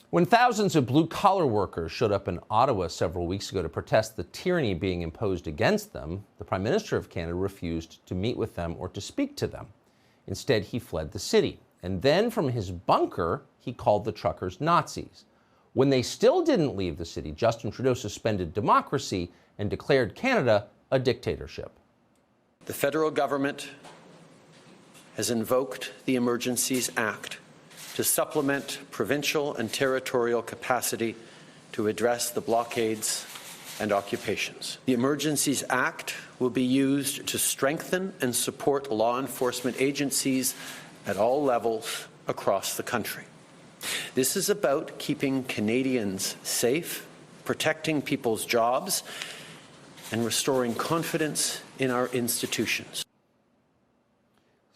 When thousands of blue-collar workers showed up in Ottawa several weeks ago to protest the tyranny being imposed against them, the Prime Minister of Canada refused to meet with them or to speak to them. Instead, he fled the city. And then from his bunker, he called the truckers Nazis. When they still didn't leave the city, Justin Trudeau suspended democracy and declared Canada a dictatorship. The federal government has invoked the Emergencies Act to supplement provincial and territorial capacity to address the blockades and occupations. The Emergencies Act will be used to strengthen and support law enforcement agencies at all levels across the country. This is about keeping Canadians safe, protecting people's jobs, and restoring confidence in our institutions.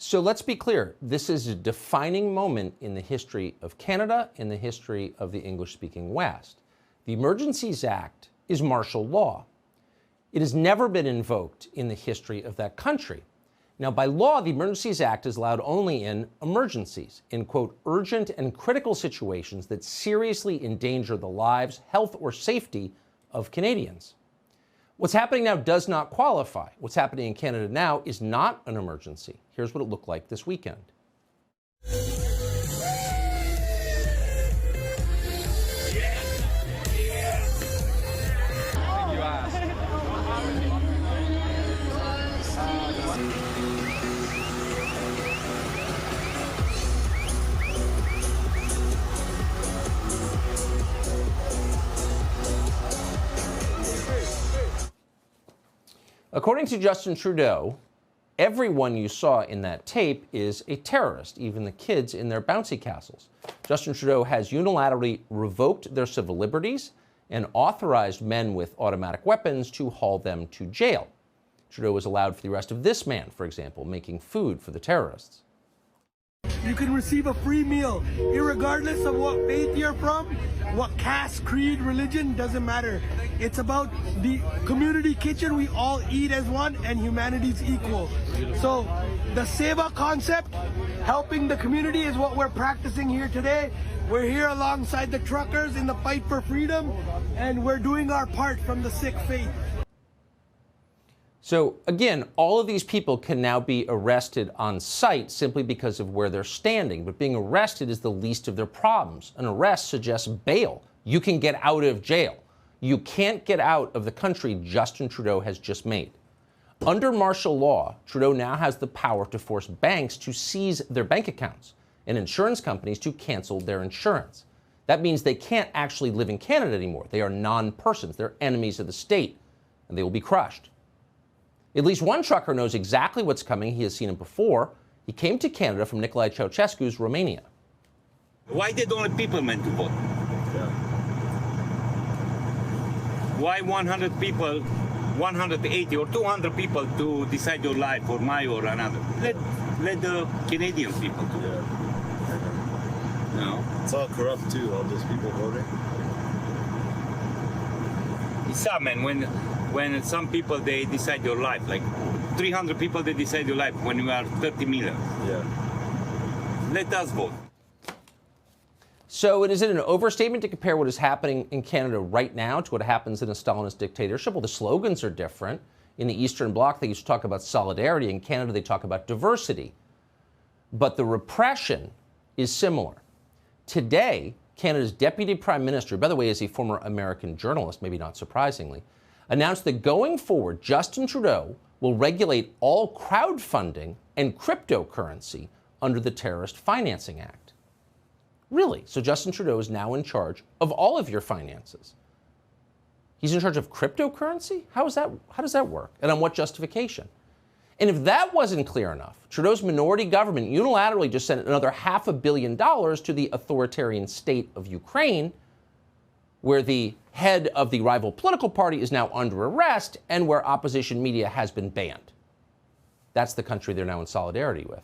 So let's be clear, this is a defining moment in the history of Canada, in the history of the English-speaking West. The Emergencies Act is martial law. It has never been invoked in the history of that country. Now, by law, the Emergencies Act is allowed only in emergencies, in, quote, urgent and critical situations that seriously endanger the lives, health, or safety of Canadians. What's happening now does not qualify. What's happening in Canada now is not an emergency. Here's what it looked like this weekend. According to Justin Trudeau, everyone you saw in that tape is a terrorist, even the kids in their bouncy castles. Justin Trudeau has unilaterally revoked their civil liberties and authorized men with automatic weapons to haul them to jail. Trudeau was allowed for the arrest of this man, for example, making food for the terrorists. You can receive a free meal, irregardless of what faith you're from, what caste, creed, religion, doesn't matter. It's about the community kitchen. We all eat as one and humanity's equal. So the Seva concept, helping the community, is what we're practicing here today. We're here alongside the truckers in the fight for freedom, and we're doing our part from the Sikh faith. So again, all of these people can now be arrested on sight simply because of where they're standing. But being arrested is the least of their problems. An arrest suggests bail. You can get out of jail. You can't get out of the country Justin Trudeau has just made. Under martial law, Trudeau now has the power to force banks to seize their bank accounts and insurance companies to cancel their insurance. That means they can't actually live in Canada anymore. They are non-persons. They're enemies of the state, and they will be crushed. At least one trucker knows exactly what's coming. He has seen it before. He came to Canada from Nicolae Ceausescu's Romania. Why did only people meant to vote? Yeah. Why 100 people, 180 or 200 people to decide your life or my or another? Let the Canadian people do it. Yeah. No? It's all corrupt too, all those people voting. It's sad, man, when some people, they decide your life, like 300 people, they decide your life when you are 30 million. Yeah. Let us vote. So is it an overstatement to compare what is happening in Canada right now to what happens in a Stalinist dictatorship? Well, the slogans are different. In the Eastern Bloc, they used to talk about solidarity. In Canada, they talk about diversity. But the repression is similar. Today, Canada's Deputy Prime Minister, by the way, is a former American journalist, maybe not surprisingly, announced that going forward, Justin Trudeau will regulate all crowdfunding and cryptocurrency under the Terrorist Financing Act. Really? So Justin Trudeau is now in charge of all of your finances. He's in charge of cryptocurrency? How does that work? And on what justification? And if that wasn't clear enough, Trudeau's minority government unilaterally just sent another $500 million to the authoritarian state of Ukraine, where the head of the rival political party is now under arrest and where opposition media has been banned. That's the country they're now in solidarity with.